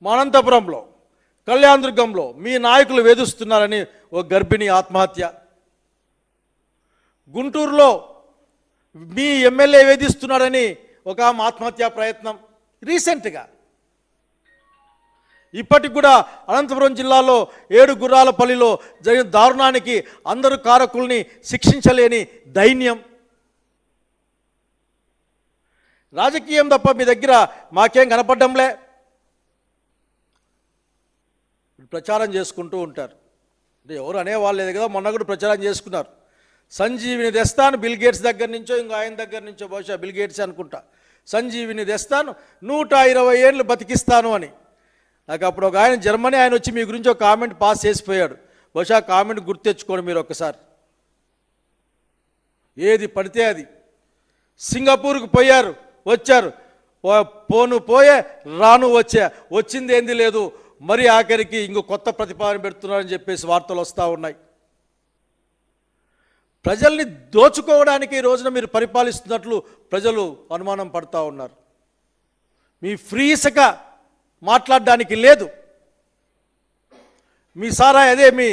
మా అనంతపురంలో కళ్యాణదుర్గంలో మీ నాయకులు వేధిస్తున్నారని ఒక గర్భిణి ఆత్మహత్య, గుంటూరులో మీ ఎమ్మెల్యే వేధిస్తున్నాడని ఒక ఆత్మహత్యా ప్రయత్నం రీసెంట్గా. ఇప్పటికి కూడా అనంతపురం జిల్లాలో 7 గుర్రాలపల్లిలో జరిగిన దారుణానికి అందరూ కారకుల్ని శిక్షించలేని దైన్యం. రాజకీయం తప్ప మీ దగ్గర మాకేం కనపడ్డంలే. ప్రచారం చేసుకుంటూ ఉంటారు. అంటే ఎవరు అనేవాళ్ళు లేదు కదా, మొన్న కూడా ప్రచారం చేసుకున్నారు. సంజీవిని తెస్తాను బిల్ గేట్స్ దగ్గర నుంచో ఇంకో ఆయన దగ్గర నుంచో, బహుశా బిల్ గేట్స్ అనుకుంటా, సంజీవిని తెస్తాను 120 ఏళ్ళు బతికిస్తాను అని. నాకు అప్పుడు ఒక ఆయన జర్మనీ ఆయన వచ్చి మీ గురించి ఒక కామెంట్ పాస్ చేసిపోయాడు. బహుశా కామెంట్ గుర్తు తెచ్చుకోండి మీరు ఒక్కసారి. ఏది పడితే అది. సింగపూర్కి పోయారు, వచ్చారు, పోను పోయే రాను వచ్చింది ఏంది లేదు, మరి ఆఖరికి ఇంకో కొత్త ప్రతిపాదన పెడుతున్నారని చెప్పేసి వార్తలు వస్తూ ఉన్నాయి. ప్రజల్ని దోచుకోవడానికి ఈ రోజున మీరు పరిపాలిస్తున్నట్లు ప్రజలు అనుమానం పడుతూ ఉన్నారు. మీ ఫ్రీ ఇసుక మాట్లాడడానికి లేదు. మీ సారా అదే మీ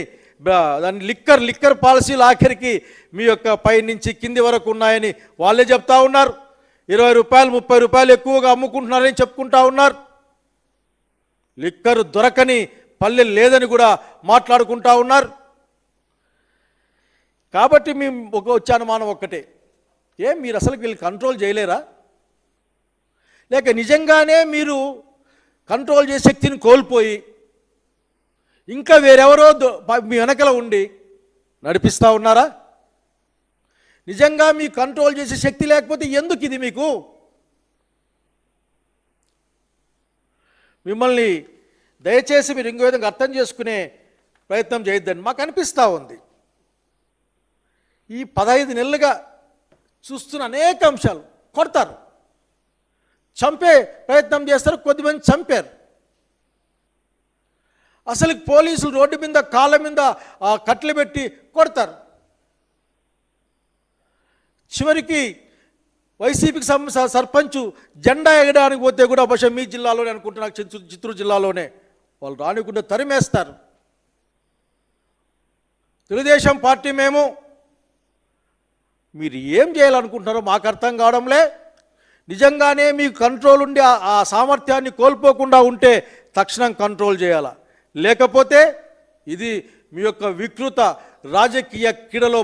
దాని లిక్కర్ పాలసీలు ఆఖరికి మీ యొక్క పై నుంచి కింది వరకు ఉన్నాయని వాళ్ళే చెప్తా ఉన్నారు. 20 రూపాయలు 30 రూపాయలు ఎక్కువగా అమ్ముకుంటున్నారని చెప్పుకుంటా ఉన్నారు. లిక్కర్ దొరకని పల్లె లేదని కూడా మాట్లాడుకుంటా ఉన్నారు. కాబట్టి మేము వచ్చే అనుమానం ఒక్కటే, మీరు అసలు వీళ్ళు కంట్రోల్ చేయలేరా? లేక నిజంగానే మీరు కంట్రోల్ చేసే శక్తిని కోల్పోయి ఇంకా వేరెవరో మీ వెనకల ఉండి నడిపిస్తూ ఉన్నారా? నిజంగా మీ కంట్రోల్ చేసే శక్తి లేకపోతే ఎందుకు ఇది మీకు? మిమ్మల్ని దయచేసి మీరు ఇంకో విధంగా అర్థం చేసుకునే ప్రయత్నం చేయొద్దని మాకు అనిపిస్తూ ఉంది. ఈ 15 నెలలుగా చూస్తున్న అనేక అంశాలు కొడతారు, చంపే ప్రయత్నం చేస్తారు, కొద్దిమంది చంపారు. అసలు పోలీసులు రోడ్డు మీద కాళ్ళ మీద కట్టెలు పెట్టి కొడతారు. చివరికి వైసీపీకి సర్పంచ్ జెండా ఎగడానికి పోతే కూడా బహుశా మీ జిల్లాలోనే అనుకుంటున్నా, చిత్తూరు జిల్లాలోనే వాళ్ళు రానికుండా తరిమేస్తారు. తెలుగుదేశం పార్టీ మేము మీరు ఏం చేయాలనుకుంటున్నారో మాకు అర్థం కావడంలే. నిజంగానే మీకు కంట్రోల్ ఉండి ఆ సామర్థ్యాన్ని కోల్పోకుండా ఉంటే తక్షణం కంట్రోల్ చేయాలా, లేకపోతే ఇది మీ యొక్క వికృత రాజకీయ క్రీడలో